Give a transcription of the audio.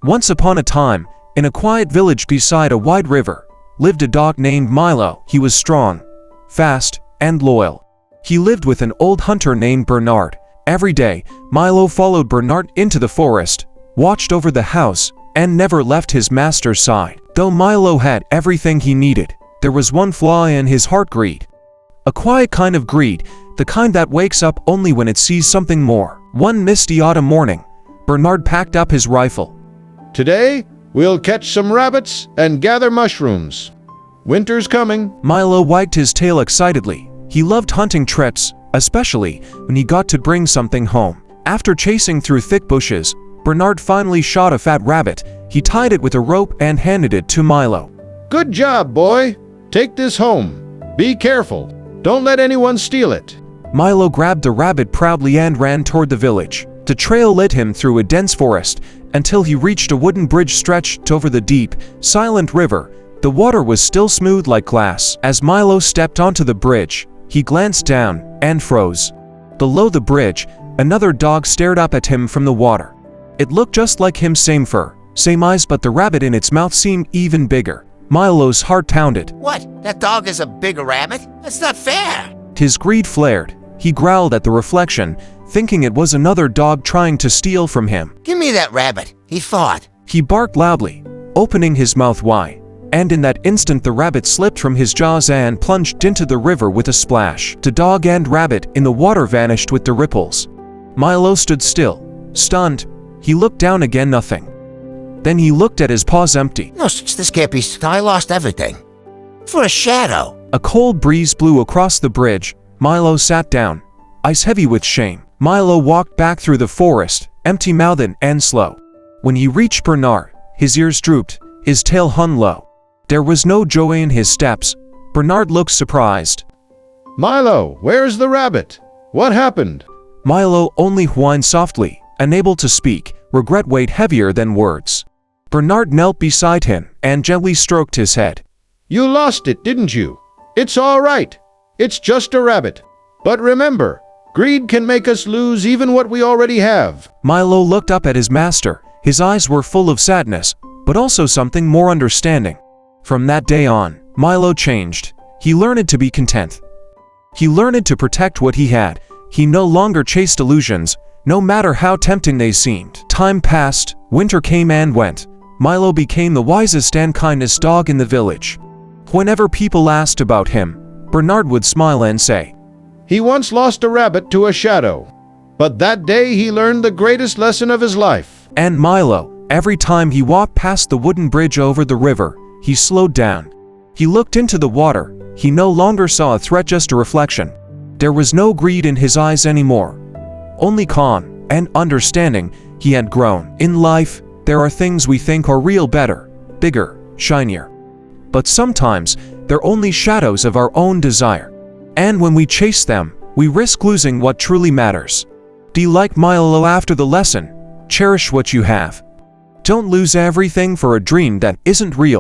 Once upon a time, in a quiet village beside a wide river, lived a dog named Milo. He was strong, fast, and loyal. He lived with an old hunter named Bernard. Every day, Milo followed Bernard into the forest, watched over the house, and never left his master's side. Though Milo had everything he needed, there was one flaw in his heart: greed. A quiet kind of greed, the kind that wakes up only when it sees something more. One misty autumn morning, Bernard packed up his rifle. Today, we'll catch some rabbits and gather mushrooms. Winter's coming. Milo wagged his tail excitedly. He loved hunting trips, especially when he got to bring something home. After chasing through thick bushes, Bernard finally shot a fat rabbit. He tied it with a rope and handed it to Milo. Good job, boy. Take this home. Be careful. Don't let anyone steal it. Milo grabbed the rabbit proudly and ran toward the village. The trail led him through a dense forest until he reached a wooden bridge stretched over the deep, silent river. The water was still smooth like glass. As Milo stepped onto the bridge, he glanced down and froze. Below the bridge, another dog stared up at him from the water. It looked just like him, same fur, same eyes, but the rabbit in its mouth seemed even bigger. Milo's heart pounded. What? That dog is a bigger rabbit? That's not fair! His greed flared. He growled at the reflection, thinking it was another dog trying to steal from him. Give me that rabbit, he thought. He barked loudly, opening his mouth wide, and in that instant the rabbit slipped from his jaws and plunged into the river with a splash. The dog and rabbit in the water vanished with the ripples. Milo stood still, stunned. He looked down again, nothing. Then he looked at his paws, empty. No, this can't be. I lost everything. For a shadow. A cold breeze blew across the bridge. Milo sat down, eyes heavy with shame. Milo walked back through the forest, empty-mouthed and slow. When he reached Bernard, his ears drooped, his tail hung low. There was no joy in his steps. Bernard looked surprised. Milo, where's the rabbit? What happened? Milo only whined softly, unable to speak. Regret weighed heavier than words. Bernard knelt beside him and gently stroked his head. You lost it, didn't you? It's all right. It's just a rabbit. But remember, greed can make us lose even what we already have. Milo looked up at his master. His eyes were full of sadness, but also something more understanding. From that day on, Milo changed. He learned to be content. He learned to protect what he had. He no longer chased illusions, no matter how tempting they seemed. Time passed, winter came and went. Milo became the wisest and kindest dog in the village. Whenever people asked about him, Bernard would smile and say, He once lost a rabbit to a shadow, but that day he learned the greatest lesson of his life. And Milo, every time he walked past the wooden bridge over the river, he slowed down. He looked into the water. He no longer saw a threat, just a reflection. There was no greed in his eyes anymore, only calm and understanding. He had grown. In life, there are things we think are real, better, bigger, shinier. But sometimes, they're only shadows of our own desire. And when we chase them, we risk losing what truly matters. Be like Milo after the lesson. Cherish what you have. Don't lose everything for a dream that isn't real.